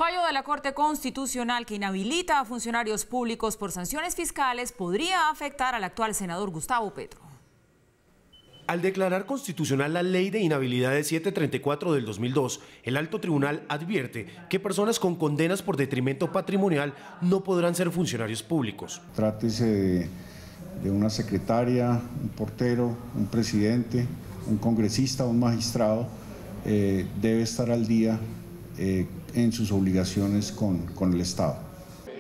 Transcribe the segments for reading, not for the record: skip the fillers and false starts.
Fallo de la Corte Constitucional que inhabilita a funcionarios públicos por sanciones fiscales podría afectar al actual senador Gustavo Petro. Al declarar constitucional la Ley de Inhabilidades 734 del 2002, el Alto Tribunal advierte que personas con condenas por detrimento patrimonial no podrán ser funcionarios públicos. Trátese de una secretaria, un portero, un presidente, un congresista, un magistrado, debe estar al día en sus obligaciones con el Estado.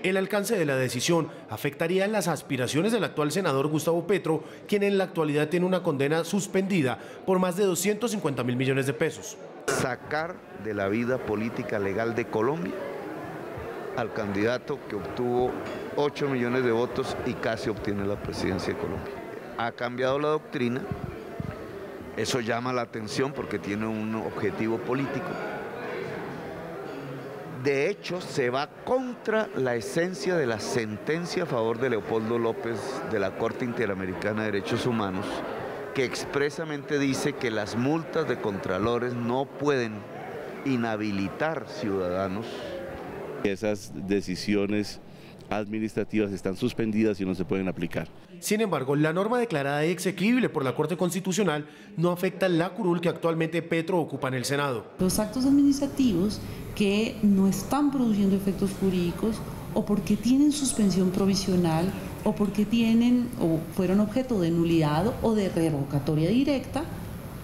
El alcance de la decisión afectaría las aspiraciones del actual senador Gustavo Petro, quien en la actualidad tiene una condena suspendida por más de 250.000 millones de pesos. Sacar de la vida política legal de Colombia al candidato que obtuvo 8 millones de votos y casi obtiene la presidencia de Colombia. Ha cambiado la doctrina, eso llama la atención porque tiene un objetivo político. De hecho, se va contra la esencia de la sentencia a favor de Leopoldo López de la Corte Interamericana de Derechos Humanos, que expresamente dice que las multas de contralores no pueden inhabilitar ciudadanos. Esas decisiones administrativas están suspendidas y no se pueden aplicar. Sin embargo, la norma declarada exequible por la Corte Constitucional no afecta la curul que actualmente Petro ocupa en el Senado. Los actos administrativos que no están produciendo efectos jurídicos o porque tienen suspensión provisional o porque tienen o fueron objeto de nulidad o de revocatoria directa,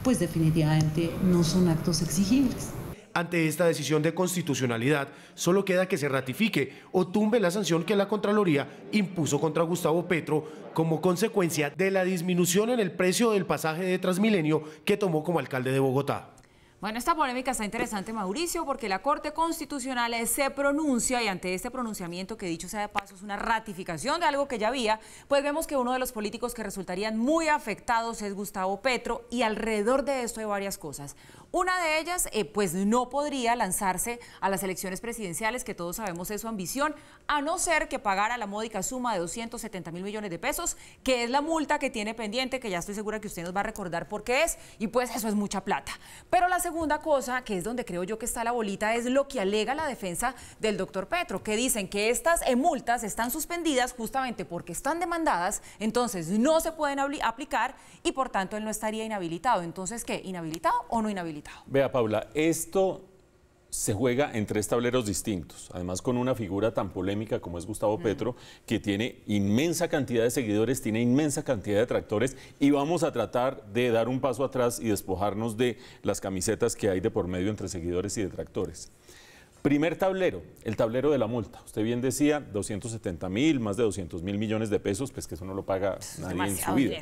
pues definitivamente no son actos exigibles. Ante esta decisión de constitucionalidad, solo queda que se ratifique o tumbe la sanción que la Contraloría impuso contra Gustavo Petro como consecuencia de la disminución en el precio del pasaje de Transmilenio que tomó como alcalde de Bogotá. Bueno, esta polémica está interesante, Mauricio, porque la Corte Constitucional se pronuncia y ante este pronunciamiento, que dicho sea de paso es una ratificación de algo que ya había, pues vemos que uno de los políticos que resultarían muy afectados es Gustavo Petro y alrededor de esto hay varias cosas. Una de ellas, pues no podría lanzarse a las elecciones presidenciales, que todos sabemos es su ambición, a no ser que pagara la módica suma de 270.000 millones de pesos, que es la multa que tiene pendiente, que ya estoy segura que usted nos va a recordar por qué es, y pues eso es mucha plata. Pero la segunda cosa, que es donde creo yo que está la bolita, es lo que alega la defensa del doctor Petro, que dicen que estas multas están suspendidas justamente porque están demandadas, entonces no se pueden aplicar y por tanto él no estaría inhabilitado. Entonces, ¿qué? ¿Inhabilitado o no inhabilitado? Vea, Paula, esto se juega en tres tableros distintos, además con una figura tan polémica como es Gustavo Petro, que tiene inmensa cantidad de seguidores, tiene inmensa cantidad de detractores, y vamos a tratar de dar un paso atrás y despojarnos de las camisetas que hay de por medio entre seguidores y detractores. Primer tablero, el tablero de la multa. Usted bien decía, 270.000, más de 200.000 millones de pesos, pues que eso no lo paga nadie en su vida.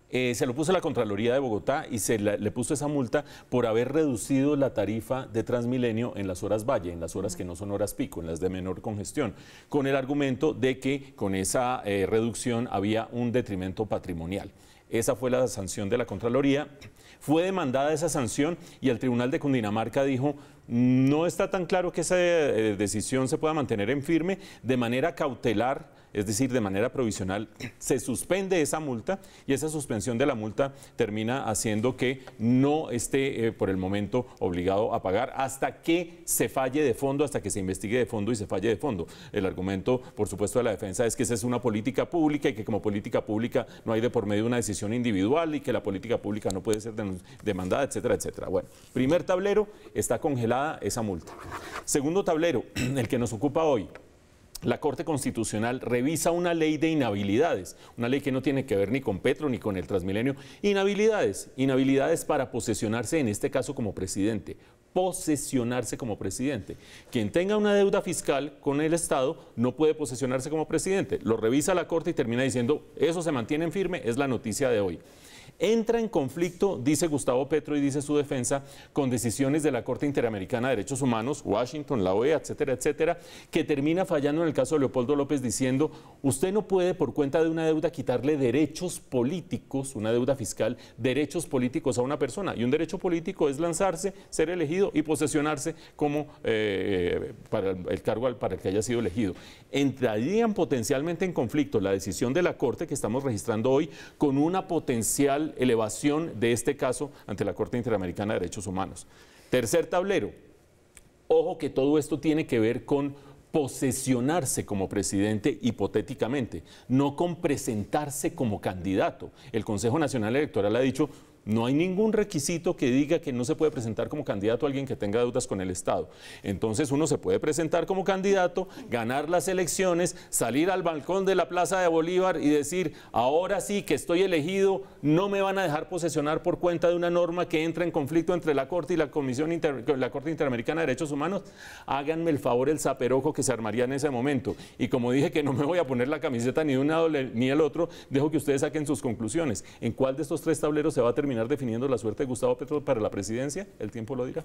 Se lo puso la Contraloría de Bogotá y le puso esa multa por haber reducido la tarifa de Transmilenio en las horas valle, en las horas que no son horas pico, en las de menor congestión, con el argumento de que con esa reducción había un detrimento patrimonial. Esa fue la sanción de la Contraloría. Fue demandada esa sanción y el Tribunal de Cundinamarca dijo: no está tan claro que esa decisión se pueda mantener en firme, de manera cautelar, es decir, de manera provisional, se suspende esa multa y esa suspensión de la multa termina haciendo que no esté por el momento obligado a pagar hasta que se falle de fondo, hasta que se investigue de fondo y se falle de fondo. El argumento, por supuesto, de la defensa es que esa es una política pública y que como política pública no hay de por medio una decisión individual y que la política pública no puede ser demandada, etcétera, etcétera. Bueno, primer tablero, está congelada esa multa. Segundo tablero, el que nos ocupa hoy. La Corte Constitucional revisa una ley de inhabilidades, una ley que no tiene que ver ni con Petro ni con el Transmilenio. Inhabilidades para posesionarse, en este caso como presidente, posesionarse como presidente. Quien tenga una deuda fiscal con el Estado no puede posesionarse como presidente. Lo revisa la Corte y termina diciendo: eso se mantiene en firme, es la noticia de hoy. Entra en conflicto, dice Gustavo Petro y dice su defensa, con decisiones de la Corte Interamericana de Derechos Humanos, Washington, la OEA, etcétera, etcétera, que termina fallando en el caso de Leopoldo López diciendo: usted no puede por cuenta de una deuda quitarle derechos políticos, una deuda fiscal, derechos políticos a una persona. Y un derecho político es lanzarse, ser elegido y posesionarse como para el cargo para el que haya sido elegido. Entrarían potencialmente en conflicto la decisión de la Corte que estamos registrando hoy con una potencial elevación de este caso ante la Corte Interamericana de Derechos Humanos. Tercer tablero, Ojo que todo esto tiene que ver con posesionarse como presidente hipotéticamente, no con presentarse como candidato. El Consejo Nacional Electoral ha dicho: no hay ningún requisito que diga que no se puede presentar como candidato a alguien que tenga deudas con el Estado. Entonces uno se puede presentar como candidato, ganar las elecciones, salir al balcón de la Plaza de Bolívar y decir: ahora sí que estoy elegido, no me van a dejar posesionar por cuenta de una norma que entra en conflicto entre la Corte y la Corte Interamericana de Derechos Humanos. Háganme el favor el zaperoco que se armaría en ese momento. Y como dije que no me voy a poner la camiseta ni de un lado ni el otro, dejo que ustedes saquen sus conclusiones. ¿En cuál de estos tres tableros se va a terminar definiendo la suerte de Gustavo Petro para la presidencia? El tiempo lo dirá.